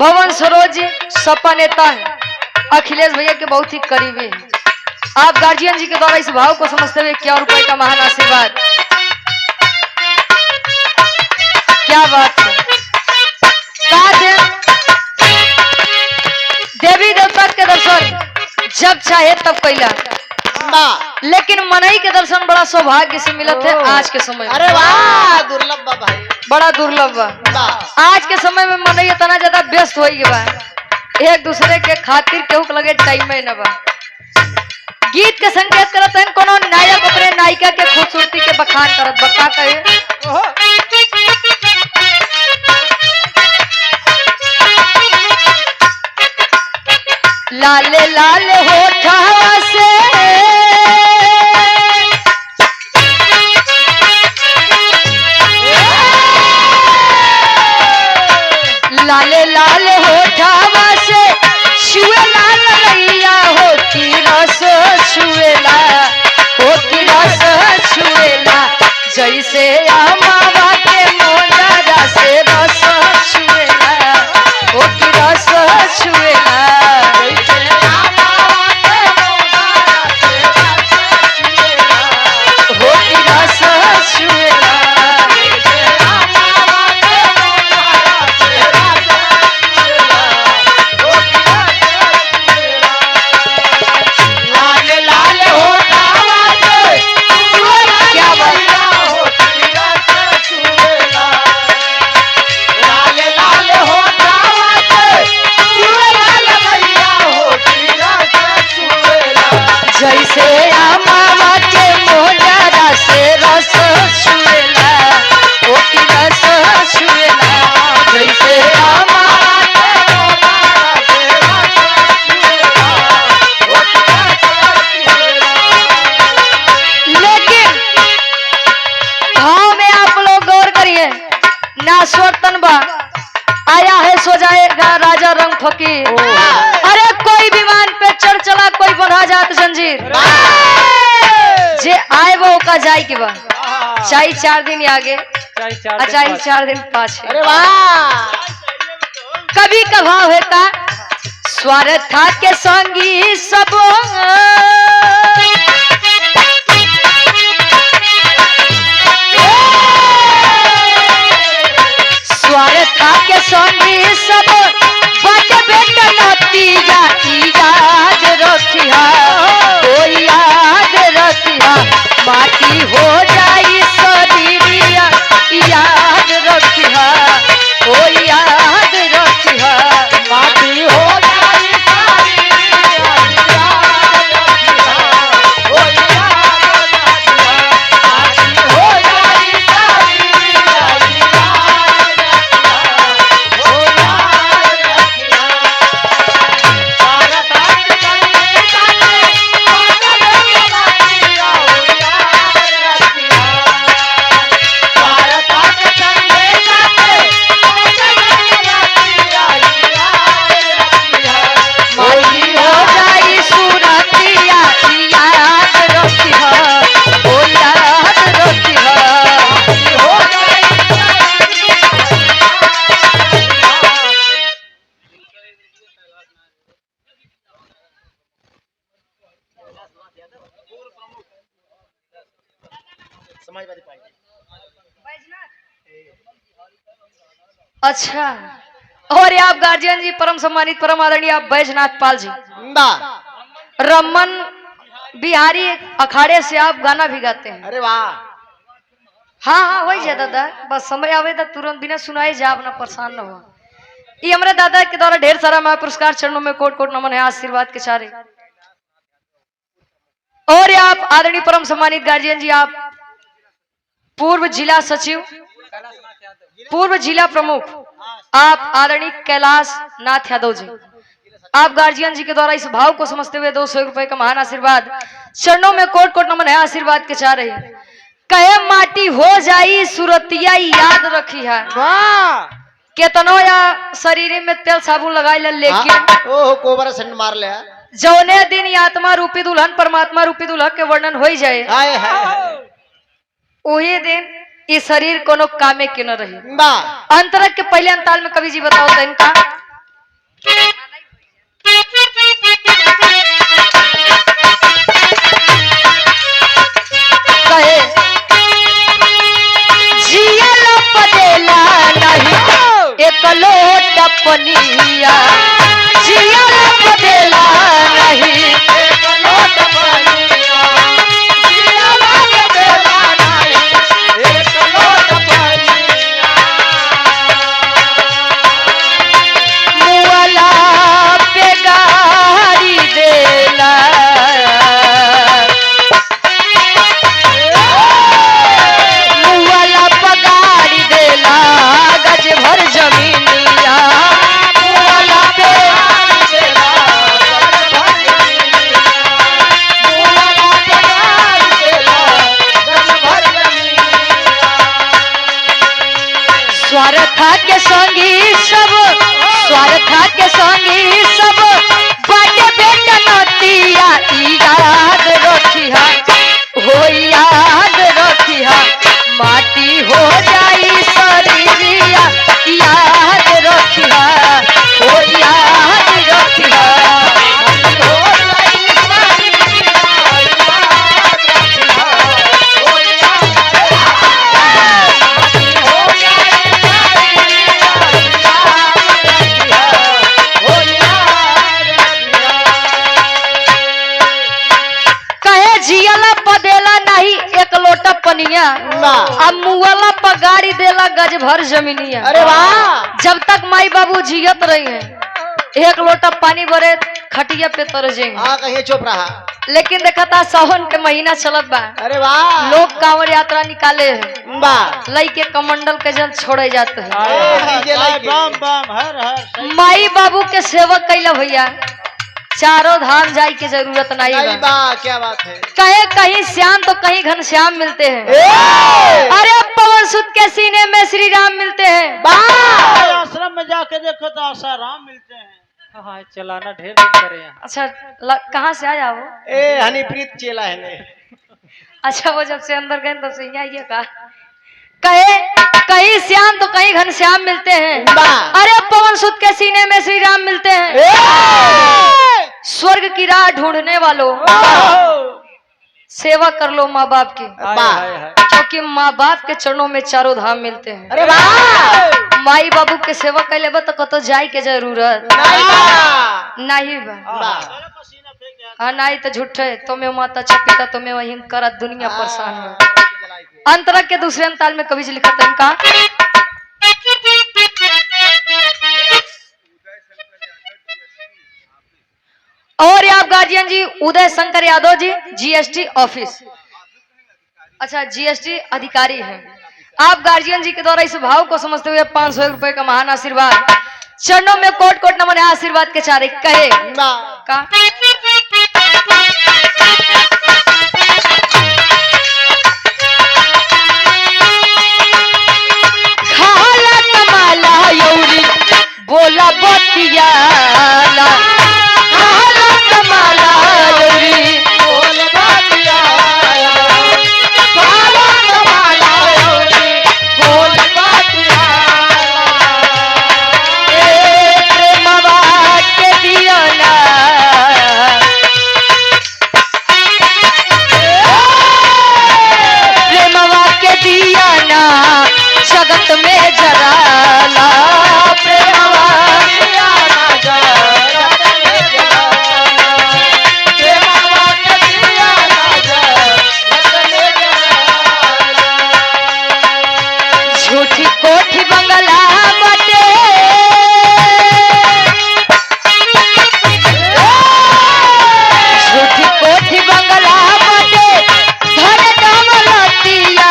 भवन सरोज सपा नेता है, अखिलेश भैया के बहुत ही करीबी है। आप गार्जियन जी के द्वारा इस भाव को समझते हुए क्या रुपए का महान आशीर्वाद, क्या बात है। देवी देवता के दर्शन जब चाहे तब कैला, लेकिन मनई के दर्शन बड़ा सौभाग्य से मिलत है आज के समय में। अरे वाह, दुर्लभ बा भाई, बड़ा दुर्लभ बा। आज के समय में मनई इतना ज्यादा व्यस्त हो गया बा, एक दूसरे के खातिर केहू के लगे टाइम ही न बा। गीत के संकेत करत है कोनो नायक अपने नायिका के खूबसूरती के बखान करत बका कहे लाले लाले होठवा से लाले लाले होठवा से छुएला ललैया होती रस छुएला, होती रस छुएला जैसे अमावा के मोजरा से रस छुएला, होती रस छुएला जैसे अमावा के मोजरा से रस छुएला, होती रस छुएला जैसे अमावा के मोजरा से रस छुएला, होती रस छुएला। लेकिन भाव में आप लोग गौर करिए, ना स्वतन बा आया है सो जाएगा राजा रंग फकीर। अरे कोई विमान पे चढ़ चला, कोई बढ़ा जात जंजीर, जे आए वो का जाए के बा, चाहे 4 दिन आगे चाहे 4 दिन पाछे। अरे वाह, कभी का भाव है का स्वार्थ के संगी सब स्वार्थ के संगी सब बाटे बेटा नतीजा याद रखिया, कोई याद रखिया माटी हो जाई शरीरिया याद रखिया, कोई याद रखिया माटी हो जाई शरीरिया याद रखिया, कोई याद रखिया माटी हो जाई शरीरिया याद रखिया, हो याद रखिया। अच्छा, और आप गार्जियन जी परम सम्मानित परम आदरणीय आप बैजनाथ पाल जी रमन बिहारी अखाड़े से आप गाना भी गाते हैं। अरे वाह, हाँ हाँ वही है दादा, बस समय आवे तो तुरंत बिना सुनाई जा, अपना परेशान न हो। ये हमारे दादा के द्वारा ढेर सारा मैं पुरस्कार चरणों में कोट कोट नमन है, आशीर्वाद के चारे। और आप आदरणीय परम सम्मानित गार्जियन जी आप पूर्व जिला सचिव, पूर्व जिला प्रमुख आप आदरणीय कैलाश नाथ यादव जी, आप गार्जियन जी के द्वारा इस भाव को समझते हुए 200 रुपए का महान आशीर्वाद चरणों में कोट कोट नमन है, आशीर्वाद के चाह रही कहे माटी हो जाई सुरतिया याद रखी है। केतनो या शरीर में तेल साबुन लगाई ले, लेकिन ओह कोबरा सेंट मार ले, जौने दिन ये आत्मा रूपी दुल्हन परमात्मा रूपी दुल्हन के वर्णन हो जाए, वही दिन ये शरीर कोनो कामे के न रही। अंतरक के पहले अंताल में कवि जी बताओ तो इनका लोटा पनिया जिया बदला नहीं एक लोट पनिया जिया बदला नहीं एक लोट पनिया मुआला पे गाड़ी देला मुआला पे गाड़ी देला गज भर जमीनिया मुआला पे स्वार्था के संगी सब स्वार्था के संगी सब बाटे बेटा नतिया ई याद रखिहा हो याद रखिहा माटी हो जाई शरीरिया याद रखिहा हो याद रखिहा कहे जियला पदेला नहीं एक लोटा पनिया अब मुआला पर गाड़ी देला गज भर जमीनिया। अरे वाह जब तक माई बाबू जियत रही हैं एक लोटा पानी भरे खटिया पे तर जाएंगे हाँ कहीं चुप रहा लेकिन देखा था सावन के महीना चलत बा अरे वाह लोग कांवड़ यात्रा निकाले हैं वाह लई के कमंडल के जल छोड़े जाते हैं डीजे लाइक बम बम हर हर माई बाबू के सेवक कैला भैया चारों धाम जाए की जरूरत नहीं नहीं बा बा क्या बात है कहे कहीं श्याम तो कहीं घनश्याम मिलते हैं ए! अरे पवन सुत के सीने में श्री राम मिलते हैं वाह! आश्रम में जाके देखो तो आसाराम मिलते हैं। हाँ चलाना ढेर दिन करे यहाँ। अच्छा कहाँ से आया वो ए हनीप्रीत चेला है ने अच्छा वो जब से अंदर गए तब से यहाँ ये कहा कहे कहीं श्याम तो कहीं घनश्याम मिलते हैं वाह! अरे पवन सुत के सीने में श्री राम मिलते हैं ए! स्वर्ग की राह ढूंढने वालों सेवा कर लो माँ बाप की वाह! क्योंकि माँ बाप के चरणों में चारों धाम मिलते हैं अरे वाह माई बाबू के सेवा कर लेबा तो कतो जाए के जरूरत नहीं बा नहीं बा वाह! हाँ नहीं तो झूठे तुम्हें माता पिता तुम्हें वही करा दुनिया परेशान है अंतरक के दूसरे अंताल में कवि जी लिखा था इनका और आप गार्जियन जी उदय शंकर यादव जी जीएसटी ऑफिस अच्छा जीएसटी अधिकारी हैं आप गार्जियन जी के द्वारा इस भाव को समझते हुए 500 रुपए का महान आशीर्वाद चरणों में कोट कोट नमन आशीर्वाद के चारे कहे वाह! का खाला कमाला यौरी बोला बतियाला खाला कमाला यौरी बोल बातिया काला कमाला होली बोल बातिया ए प्रेमवा के दियाला प्रेमवा के दियाना जगत में जराला प्रेमवा झूठी कोठी बंगला बटे झूठी कोठी बंगला बटे धन दौलतिया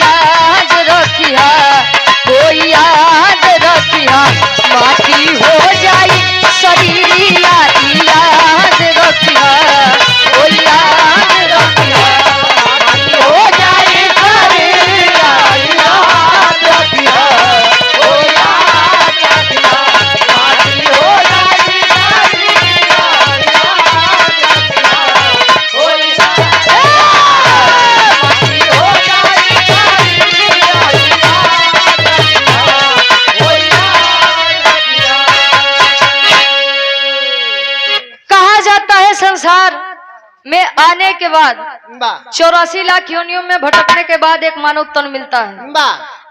याद रखिया कोई याद रखिया माटी हो जाई शरीरिया याद रखिया कोई याद रखिया माटी हो जाई शरीरिया याद रखिया कोई याद रखिया माटी हो जाई शरीरिया याद रखिया कोई कहा जाता है संसार में आने के बाद 84 लाख योनियों में भटकने के बाद एक मानव तन मिलता है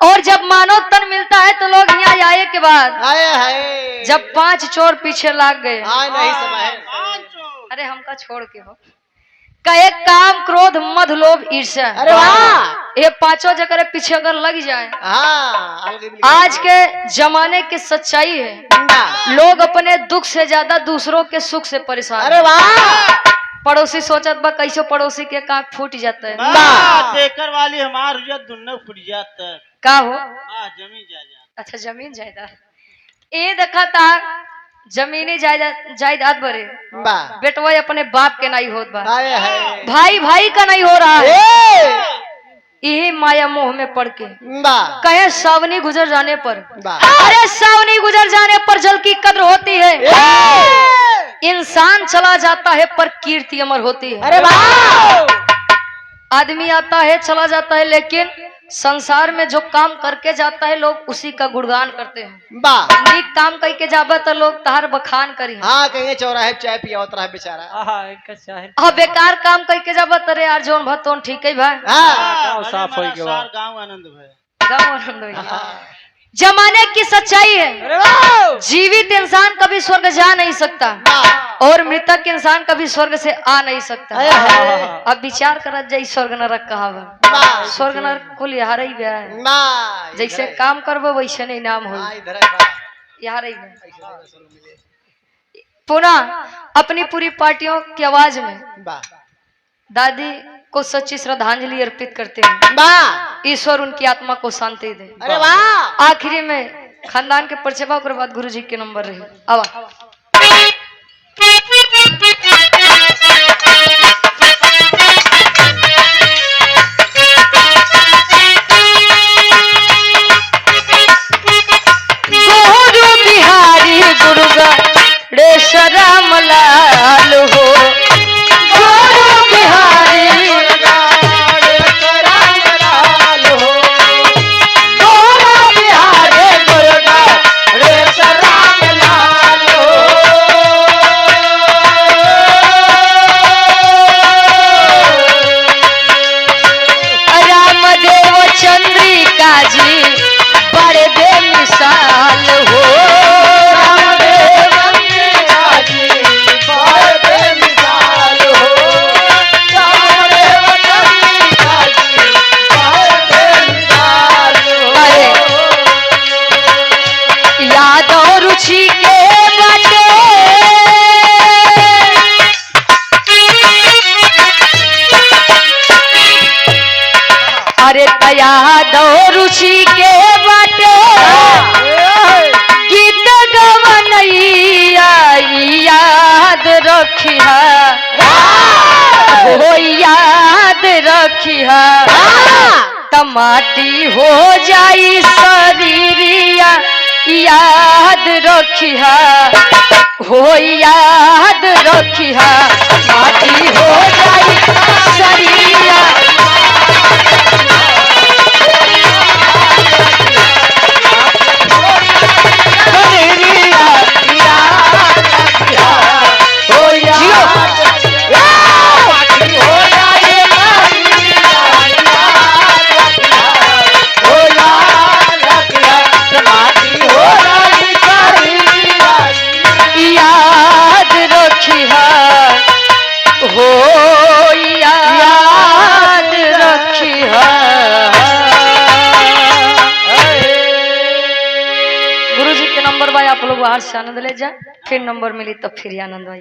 और जब मानव तन मिलता है तो लोग यहाँ आए के बाद आए है जब 5 चोर पीछे लाग गए, हाँ नहीं समय है। पांचों। अरे हमका छोड़ के हो, कहे काम क्रोध मद लोभ ईर्ष्या, अरे वाह। ये पांचों जगह पीछे अगर लग जाए, हाँ आज के जमाने की सच्चाई है, लोग अपने दुख से ज्यादा दूसरों के सुख से परेशान अरे हैं। वाह। पड़ोसी सोचत बा कैसे पड़ोसी के कांख फूट जाता है, देकर वाली हमार हुआ दुन्ना फुट जाता। का हो जमीन जायदाद। अच्छा जमीन जायदाद, ये देखा था जमीनी जायदाद जायदाद बरे वाह। बेटवा अपने बाप के नहीं होत बा, आए है। भाई भाई का नहीं हो रहा है, ए! यही माया मोह में पड़ के वाह कहे सावनी गुजर जाने पर, वाह। अरे सावनी गुजर जाने पर जल की कद्र होती है, ए! इंसान चला जाता है पर कीर्ति अमर होती है। अरे वाह। आदमी आता है चला जाता है, लेकिन संसार में जो काम करके जाता है लोग उसी का गुणगान करते हैं। वाह। नीक काम कह के जाबा तो लोग तहार बखान करी, हाँ कहीं चौराहे पे चाय पिया रहा है बेचारा। अब बेकार काम कह के जाबा तरे यार जोन भतोन ठीक है भाई, हाँ साफ हो गया। गाँव आनंद भाई। गाँव आनंद होइए। जमाने की सच्चाई है, अरे वाह। जीवित इंसान कभी स्वर्ग जा नहीं सकता वाह। और मृतक इंसान कभी स्वर्ग से आ नहीं सकता। अरे है। अब विचार करत जाई स्वर्ग नरक कहाँ बा, वाह। स्वर्ग नरक कुल यहाँ ही गया है, वाह। जैसे इधर है। काम करबो वैसे नहीं नाम हो, हाँ, इधर है वाह। यहाँ ही गया। पुनः अपनी पूरी पार्टियों की आवाज में वाह दादी को सच्ची श्रद्धांजलि अर्पित करते हैं, वाह। ईश्वर उनकी आत्मा को शांति दे। अरे वाह। आखिरी में खानदान के परिचय बा, ओकर बाद गुरु जी के नंबर रही आवा। गुरु बिहारी गुरु गणेश राम लाल हो, गुरु बिहारी रामदेव चंद्रिका जी बड़े बेमिसाल हो, याद और रुचि के बाटे अरे याद और रुचि के बाटे गीत गवनैया याद रखिहा हो, याद रखिहा टमाटी हो जाई शरीरिया याद रखिहा हो, याद रखिहा माटी हो जाई शरीरिया। याद रखिहा हो, याद रखिहा। गुरु जी के नंबर भाई आप लोग बाहर से आनंद ले जाए, फिर नंबर मिली तो फिर आनंद भाई।